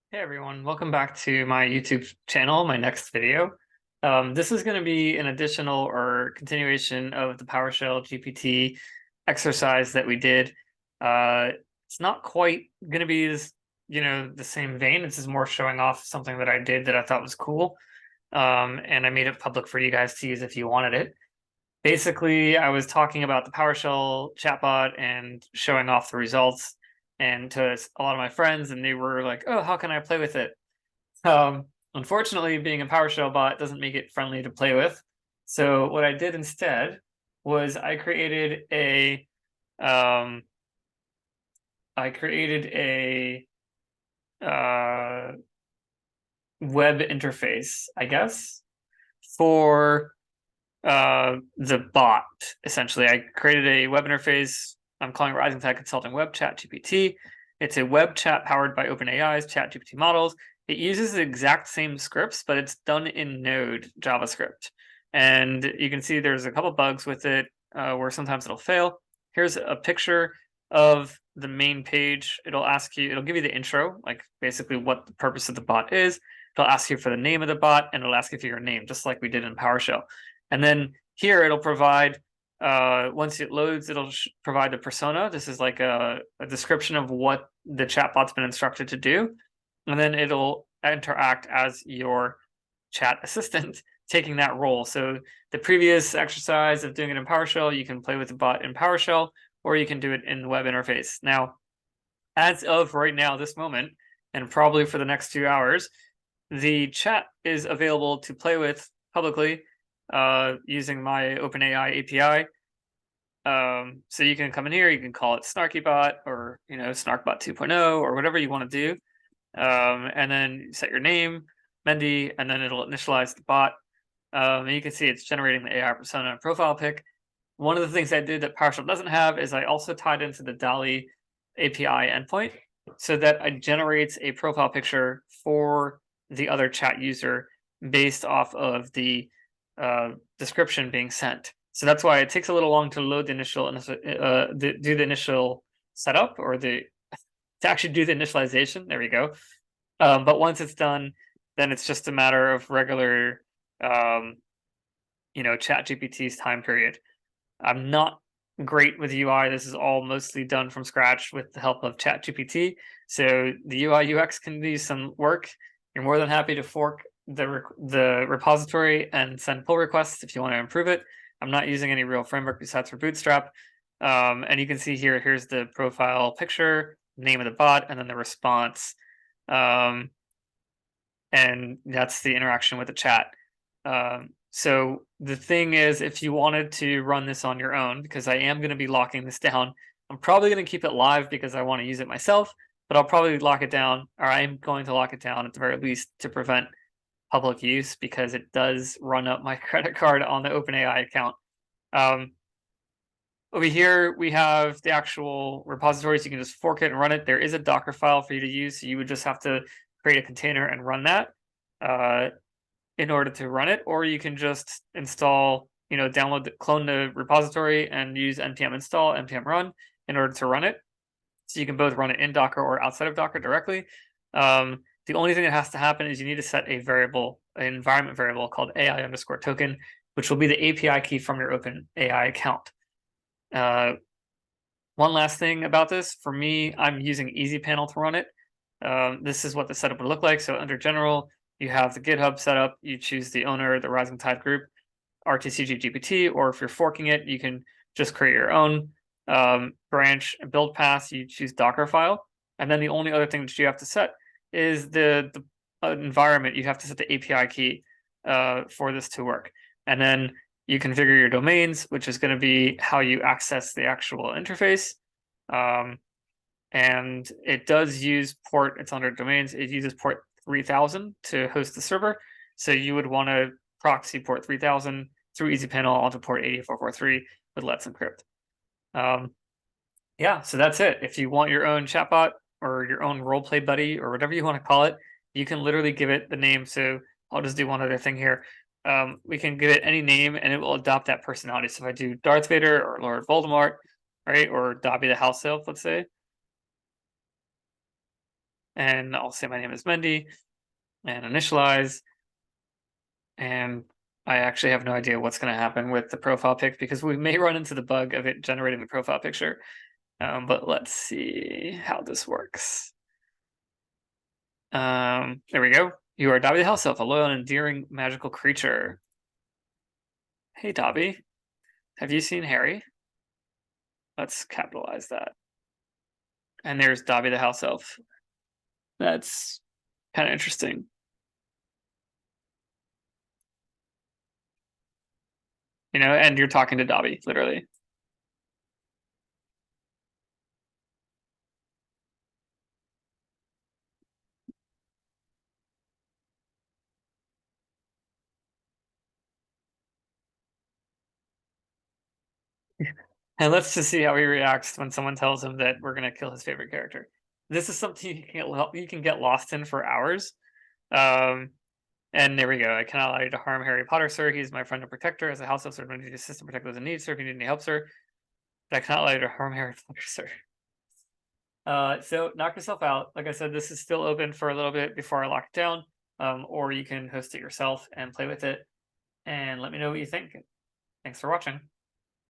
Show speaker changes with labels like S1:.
S1: Hey everyone, welcome back to my YouTube channel, my next video. This is going to be an additional or continuation of the PowerShell GPT exercise that we did. It's not quite going to be the same vein. This is more showing off something that I did that I thought was cool. And I made it public for you guys to use if you wanted it. Basically, I was talking about the PowerShell chatbot and showing off the results and to a lot of my friends, and they were like, "Oh, how can I play with it?" Unfortunately, being a PowerShell bot doesn't make it friendly to play with. So what I did instead was um, I created a web interface, I guess, for the bot. Essentially, I created a web interface. I'm calling it Rising Tide Consulting Web Chat GPT. It's a web chat powered by OpenAI's ChatGPT models. It uses the exact same scripts, but it's done in Node JavaScript. And you can see there's a couple bugs with it where sometimes it'll fail. Here's a picture of the main page. It'll give you the intro, like basically what the purpose of the bot is. It'll ask you for the name of the bot, and it'll ask you for your name, just like we did in PowerShell. And then here it'll provide, once it loads, it'll provide the persona. This is like a description of what the chatbot's been instructed to do. And then it'll interact as your chat assistant, taking that role. So the previous exercise of doing it in PowerShell, you can play with the bot in PowerShell, or you can do it in the web interface. Now, as of right now, this moment, and probably for the next 2 hours, the chat is available to play with publicly using my OpenAI API. So you can come in here, you can call it SnarkyBot or SnarkBot 2.0 or whatever you want to do. And then set your name, Mendy, and then it'll initialize the bot. And you can see it's generating the AI persona and profile pic. One of the things I did that PowerShell doesn't have is I also tied into the DALL-E API endpoint so that it generates a profile picture for the other chat user based off of the description being sent. So that's why it takes a little long to load the initial, do the initial setup or to actually do the initialization. There we go. But once it's done, then it's just a matter of regular, ChatGPT's time period. I'm not great with UI. This is all mostly done from scratch with the help of ChatGPT. So the UI UX can do some work. You're more than happy to fork the repository and send pull requests if you want to improve it. I'm not using any real framework besides for Bootstrap. And you can see here, here's the profile picture, name of the bot, and then the response. And that's the interaction with the chat. So the thing is, if you wanted to run this on your own, because I am going to be locking this down, I'm probably going to keep it live because I want to use it myself, but I'll probably lock it down, or I'm going to lock it down at the very least to prevent public use because it does run up my credit card on the OpenAI account. Over here, we have the actual repositories. You can just fork it and run it. There is a Docker file for you to use, so you would just have to create a container and run that in order to run it, or you can just install, clone the repository and use npm install, npm run in order to run it. So you can both run it in Docker or outside of Docker directly. The only thing that has to happen is you need to set a variable, an environment variable called AI_token, which will be the API key from your OpenAI account. One last thing about this, for me, I'm using EasyPanel to run it. This is what the setup would look like. So under general, you have the GitHub setup, you choose the owner, the Rising Tide group, RTCG GPT, or if you're forking it, you can just create your own branch and build path, you choose Docker file. And then the only other thing that you have to set is the environment. You have to set the API key for this to work. And then you configure your domains, which is going to be how you access the actual interface. And it does use port, it's under domains, it uses port 3000 to host the server. So you would want to proxy port 3000 through EasyPanel onto port 8443 with Let's Encrypt. Yeah, so that's it. If you want your own chatbot or your own roleplay buddy or whatever you want to call it, you can literally give it the name. So I'll just do one other thing here. We can give it any name and it will adopt that personality. So if I do Darth Vader or Lord Voldemort, right, or Dobby the House Elf, let's say, and I'll say my name is Mendy and initialize. And I actually have no idea what's going to happen with the profile pic because we may run into the bug of it generating the profile picture. But let's see how this works. There we go. You are Dobby the House Elf, a loyal and endearing magical creature. Hey, Dobby. Have you seen Harry? Let's capitalize that. And there's Dobby the House Elf. That's kind of interesting. You know, and you're talking to Dobby, literally. And let's just see how he reacts when someone tells him that we're going to kill his favorite character. This is something you can get lost in for hours. And there we go. I cannot allow you to harm Harry Potter, sir. He's my friend and protector. As a house elf, sir, I need to assist and protect those in need, sir. If you need any help, sir. But I cannot allow you to harm Harry Potter, sir. So knock yourself out. Like I said, this is still open for a little bit before I lock it down. Or you can host it yourself and play with it. And let me know what you think. Thanks for watching.